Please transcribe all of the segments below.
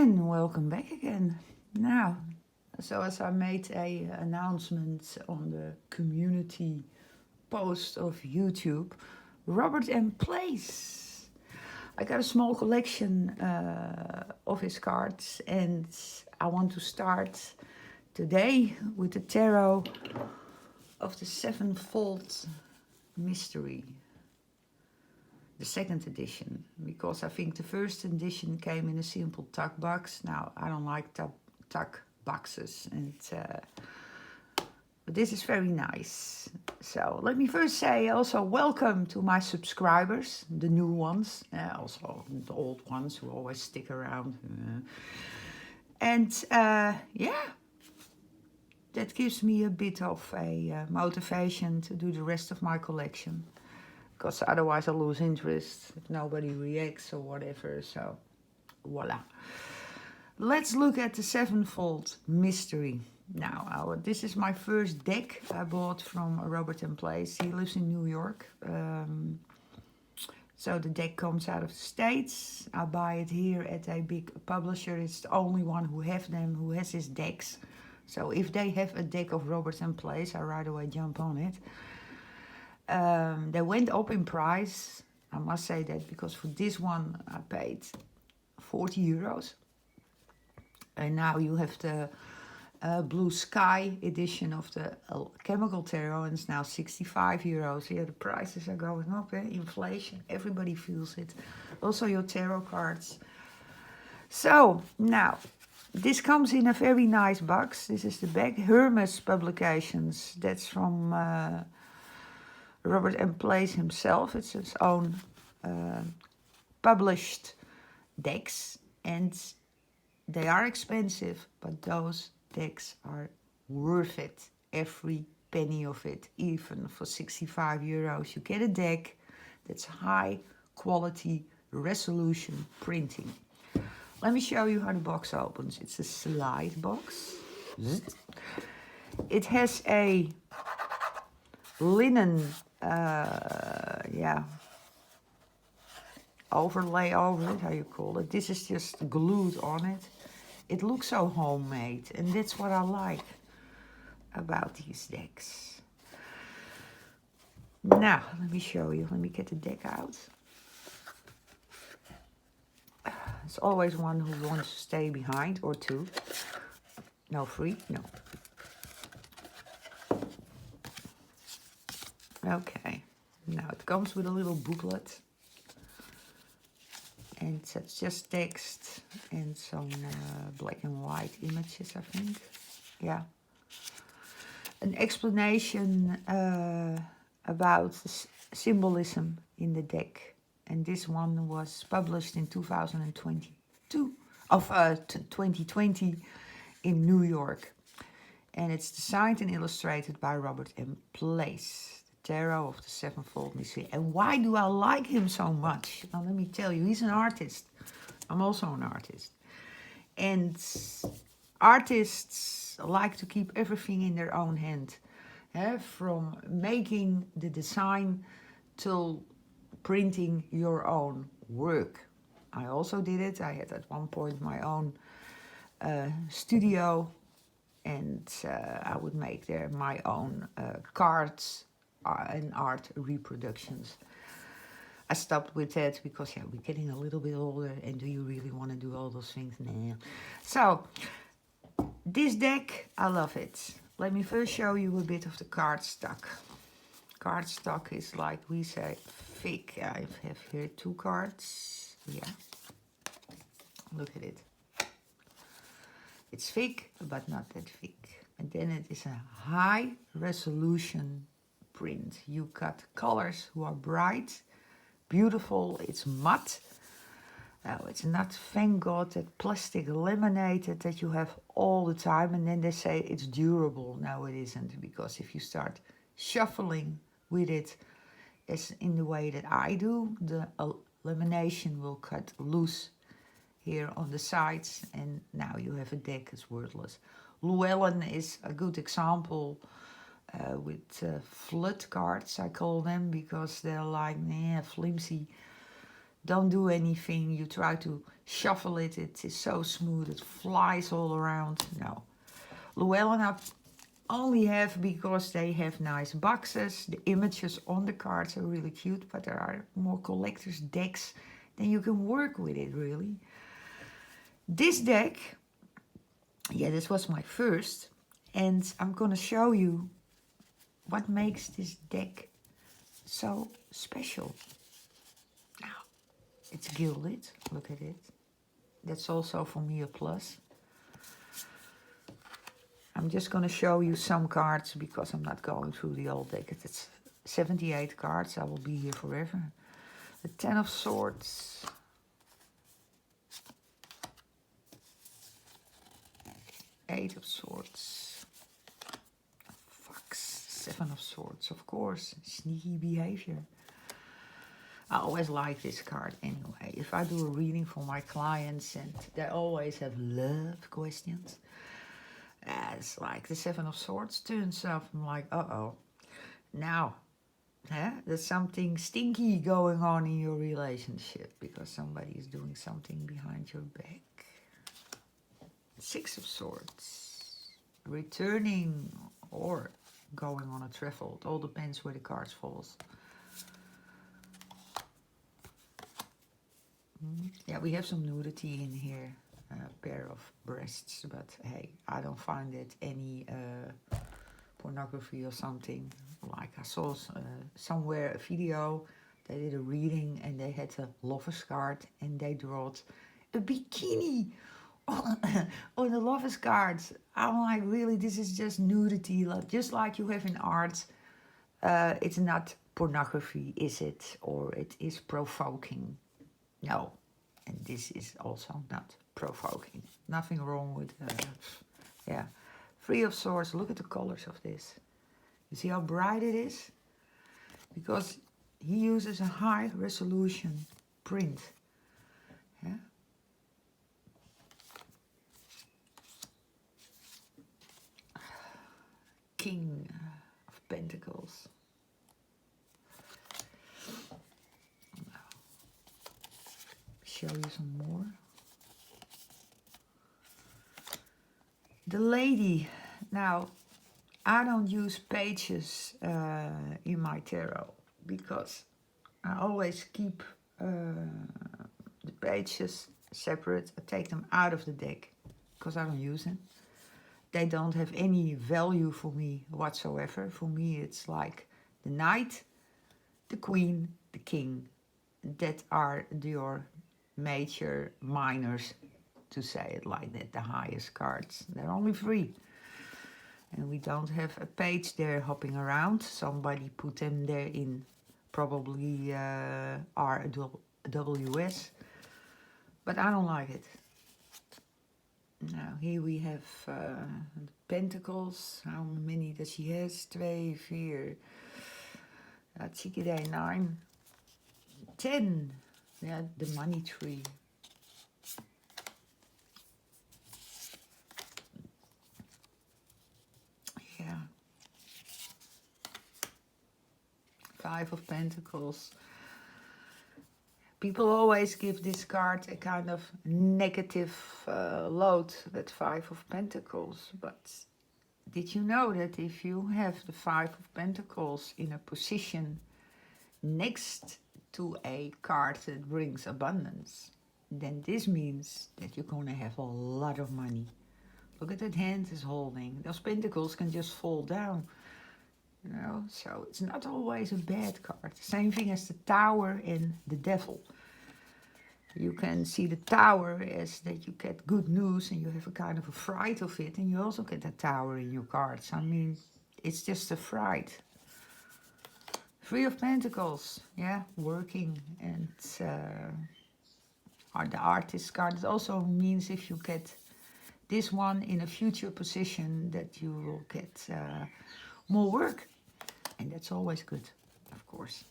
and welcome back again. Now, so as I made a announcement on the community post of YouTube, Robert M. Place. I got a small collection of his cards, and I want to start today with the tarot of the sevenfold mystery, the second edition, because I think the first edition came in a simple tuck box. Now, I don't like tuck boxes, and but this is very nice. So let me first say also welcome to my subscribers, the new ones, also the old ones who always stick around. And yeah, that gives me a bit of a motivation to do the rest of my collection, because otherwise I lose interest if nobody reacts or whatever. So voila. Let's look at the sevenfold mystery. Now, this is my first deck I bought from Robert M. Place. He lives in New York. So the deck comes out of the States. I buy it here at a big publisher. It's the only one who has his decks. So if they have a deck of Robert M. Place, I right away jump on it. They went up in price, I must say that, because for this one I paid 40 euros. And now you have the Blue Sky edition of the Chemical Tarot, and it's now 65 euros. Yeah, the prices are going up, inflation, everybody feels it. Also your tarot cards. So, now, this comes in a very nice box. This is the back, Hermes Publications. That's from Robert M. Place himself. It's his own published decks, and they are expensive, but those decks are worth it. Every penny of it. Even for 65 euros, you get a deck that's high quality resolution printing. Let me show you how the box opens. It's a slide box. It has a linen overlay over it, how you call it. This is just glued on it. It looks so homemade, and that's what I like about these decks. Now, let me show you. Let me get the deck out. There's always one who wants to stay behind, or two. No, three? No. Okay. Now it comes with a little booklet. And it's just text and some black and white images, I think. Yeah. An explanation about the symbolism in the deck. And this one was published in 2020 in New York. And it's designed and illustrated by Robert M. Place. Tarot of the sevenfold mystery. And why do I like him so much? Now let me tell you, he's an artist. I'm also an artist. And artists like to keep everything in their own hand. From making the design till printing your own work. I also did it. I had at one point my own studio, and I would make there my own cards and art reproductions. I stopped with that because we're getting a little bit older, and do you really want to do all those things? Nah. So this deck, I love it. Let me first show you a bit of the cardstock. Cardstock is, like we say, thick. I have here 2 cards. Yeah, look at it. It's thick, but not that thick. And then it is a high resolution print. You got colors who are bright, beautiful. It's matte. Now, it's not, thank God, that plastic laminated that you have all the time, and then they say it's durable. No, it isn't, because if you start shuffling with it, as in the way that I do, the lamination will cut loose here on the sides, and now you have a deck that's worthless. Llewellyn is a good example. With flood cards, I call them, because they're like flimsy don't do anything. You try to shuffle it. It is so smooth. It flies all around. No. Llewellyn I only have because they have nice boxes. The images on the cards are really cute, but there are more collector's decks. Then you can work with it, really. This deck, yeah, this was my first. And I'm going to show you what makes this deck so special. Now, it's gilded. Look at it. That's also for me a plus. I'm just going to show you some cards because I'm not going through the whole deck. It's 78 cards. I will be here forever. The 10 of Swords. Eight of Swords. Fox. 7 of Swords, of course. Sneaky behavior. I always like this card anyway. If I do a reading for my clients and they always have love questions, it's like the 7 of Swords turns up. I'm like, uh-oh. Now, there's something stinky going on in your relationship because somebody is doing something behind your back. 6 of Swords. Returning or going on a travel. It all depends where the cards falls. Yeah, we have some nudity in here. A pair of breasts, but hey, I don't find it any pornography or something. Like I saw somewhere a video, they did a reading and they had a lover's card and they drew a bikini on the lover's cards. I'm like, really, this is just nudity, just like you have in art. It's not pornography, is it? Or it is provoking. No, and this is also not provoking. Nothing wrong with, yeah. 3 of Swords, look at the colors of this. You see how bright it is? Because he uses a high resolution print. Yeah. King of Pentacles. Show you some more. The Lady. Now, I don't use pages in my tarot because I always keep the pages separate. I take them out of the deck because I don't use them. They don't have any value for me whatsoever. For me, it's like the Knight, the Queen, the King. That are your major minors, to say it like that, the highest cards. They're only 3. And we don't have a page there hopping around. Somebody put them there in probably RWS. But I don't like it. Now, here we have the Pentacles. How many does she has? 2, 4. That's 9. 10. Yeah, the money tree. Yeah. 5 of Pentacles. People always give this card a kind of negative load, that 5 of Pentacles. But did you know that if you have the 5 of Pentacles in a position next to a card that brings abundance, then this means that you're going to have a lot of money. Look at that hand is holding. Those pentacles can just fall down. You know, so it's not always a bad card. Same thing as the Tower and the Devil. You can see the Tower as that you get good news and you have a kind of a fright of it. And you also get the Tower in your cards. I mean, it's just a fright. 3 of Pentacles, yeah, working, and the Artist card. It also means if you get this one in a future position that you will get more work, and that's always good, of course.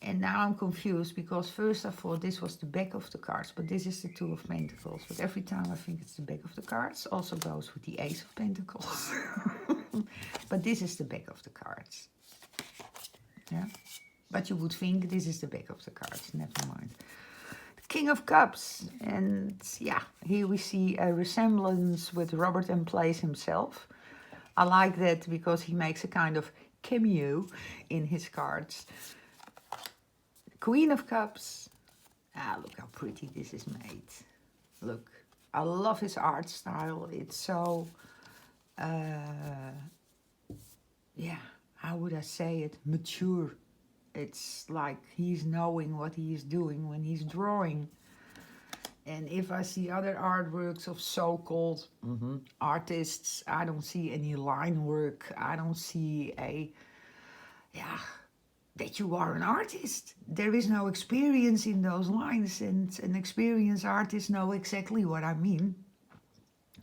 And now I'm confused because first I thought this was the back of the cards, but this is the 2 of Pentacles. But every time I think it's the back of the cards, also goes with the Ace of Pentacles. But this is the back of the cards. Yeah. But you would think this is the back of the cards. Never mind. The King of Cups. And yeah, here we see a resemblance with Robert M. Place himself. I like that because he makes a kind of cameo in his cards. Queen of Cups. Ah, look how pretty this is made. Look, I love his art style. It's so, yeah, how would I say it? Mature. It's like he's knowing what he is doing when he's drawing. And if I see other artworks of so-called artists, I don't see any line work. I don't see that you are an artist. There is no experience in those lines, and an experienced artist know exactly what I mean.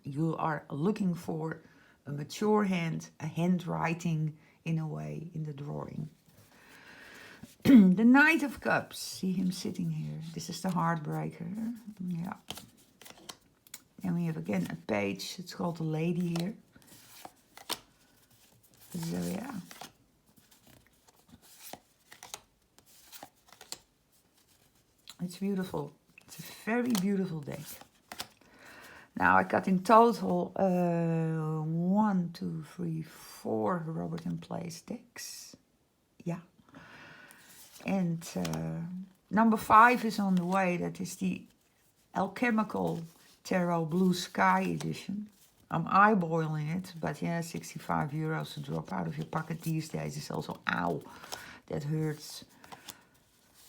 You are looking for a mature hand, a handwriting in a way in the drawing. The Knight of Cups, see him sitting here. This is the Heartbreaker. Yeah. And we have again a page, it's called the Lady here. So yeah. It's beautiful. It's a very beautiful deck. Now I got in total 1, 2, 3, 4 Robert and Place decks. Yeah. And number 5 is on the way. That is the Alchemical Tarot Blue Sky edition. I'm eyeballing it, but yeah, 65 euros to drop out of your pocket these days is also, ow, that hurts.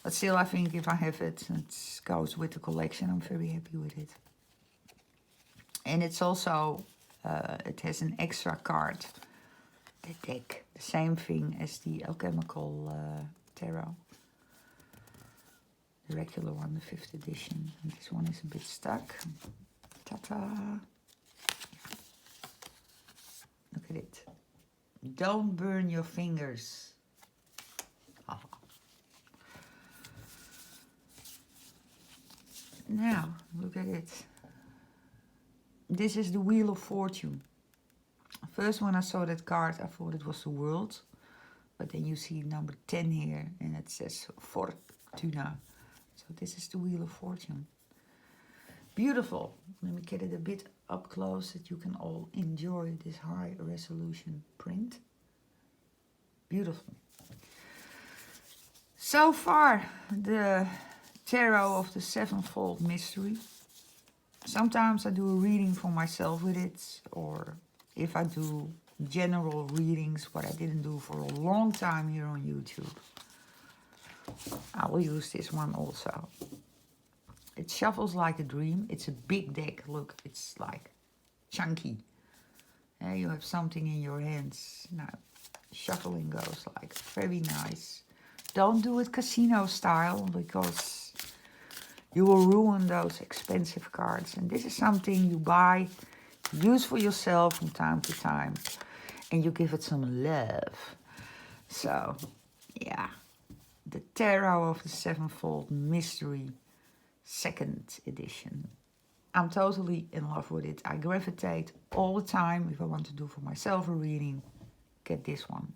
But still, I think if I have it, it goes with the collection. I'm very happy with it. And it's also, it has an extra card, the deck. The same thing as the Alchemical Tarot. The regular one, the 5th edition. And this one is a bit stuck. Ta-ta. Look at it. Don't burn your fingers. Oh. Now, look at it. This is the Wheel of Fortune. First when I saw that card, I thought it was the World. But then you see number 10 here, and it says Fortuna. So this is the Wheel of Fortune. Beautiful. Let me get it a bit up close that you can all enjoy this high resolution print. Beautiful. So far, the tarot of the sevenfold mystery. Sometimes I do a reading for myself with it, or if I do general readings, what I didn't do for a long time here on YouTube, I will use this one also. It shuffles like a dream. It's a big deck. Look, it's like chunky. You have something in your hands. Now, shuffling goes like very nice. Don't do it casino style, because you will ruin those expensive cards. And this is something you buy, use for yourself from time to time, and you give it some love. So, yeah. The Tarot of the Sevenfold Mystery 2nd edition. I'm totally in love with it. I gravitate all the time. If I want to do for myself a reading, get this one.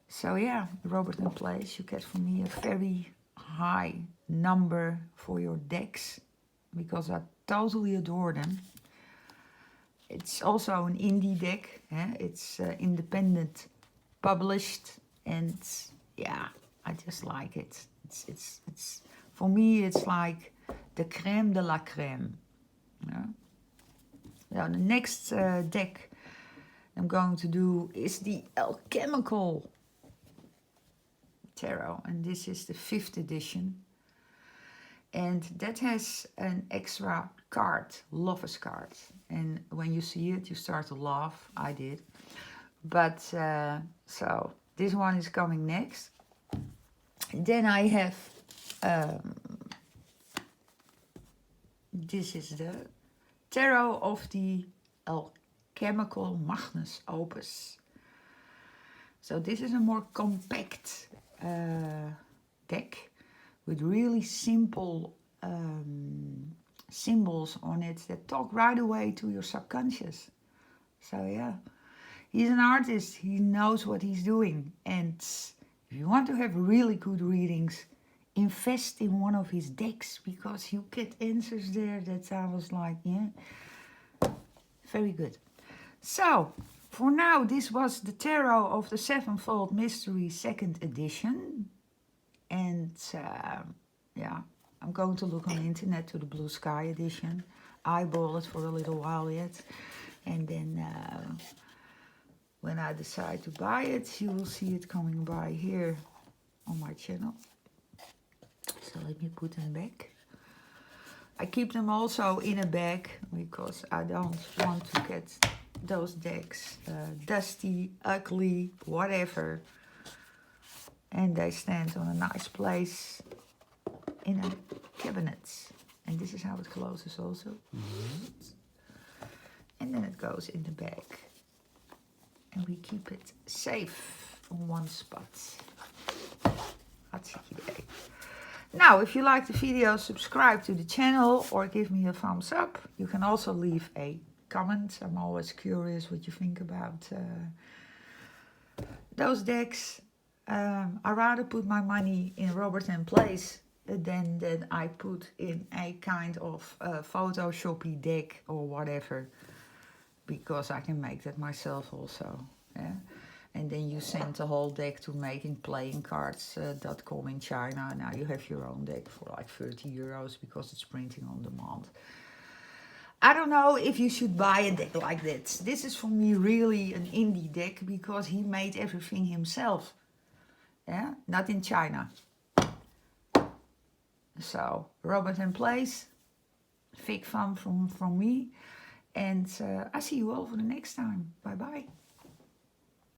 So yeah, Robert and Place, you get from me a very high number for your decks, because I totally adore them. It's also an indie deck. It's independent published, and yeah, I just like it. It's for me, it's like the crème de la crème. Yeah. Now the next deck I'm going to do is the Alchemical Tarot, and this is the 5th edition. And that has an extra card, Lover's card. And when you see it, you start to laugh. I did. But so this one is coming next. Then I have, this is the Tarot of the Alchemical Magnus Opus. So this is a more compact deck with really simple symbols on it that talk right away to your subconscious. So yeah, he's an artist. He knows what he's doing. And If you want to have really good readings, invest in one of his decks, because you get answers there that I was like, yeah, very good. So, for now, this was the Tarot of the Sevenfold Mystery 2nd edition. And yeah, I'm going to look on the internet to the Blue Sky edition. Eyeball it for a little while yet. And then when I decide to buy it, you will see it coming by here on my channel. So let me put them back. I keep them also in a bag because I don't want to get those decks dusty, ugly, whatever. And they stand on a nice place in a cabinet. And this is how it closes also. And then it goes in the bag. And we keep it safe on one spot. Hartstikke idee. Now, if you like the video, subscribe to the channel or give me a thumbs up. You can also leave a comment. I'm always curious what you think about those decks. I rather put my money in Robert and Place than that I put in a kind of Photoshoppy deck or whatever, because I can make that myself also. Yeah? And then you send the whole deck to makingplayingcards.com in China. Now you have your own deck for like 30 euros because it's printing on demand. I don't know if you should buy a deck like this. This is for me really an indie deck because he made everything himself. Yeah, not in China. So, Robert and Place, big fun from me. And I see you all for the next time. Bye-bye.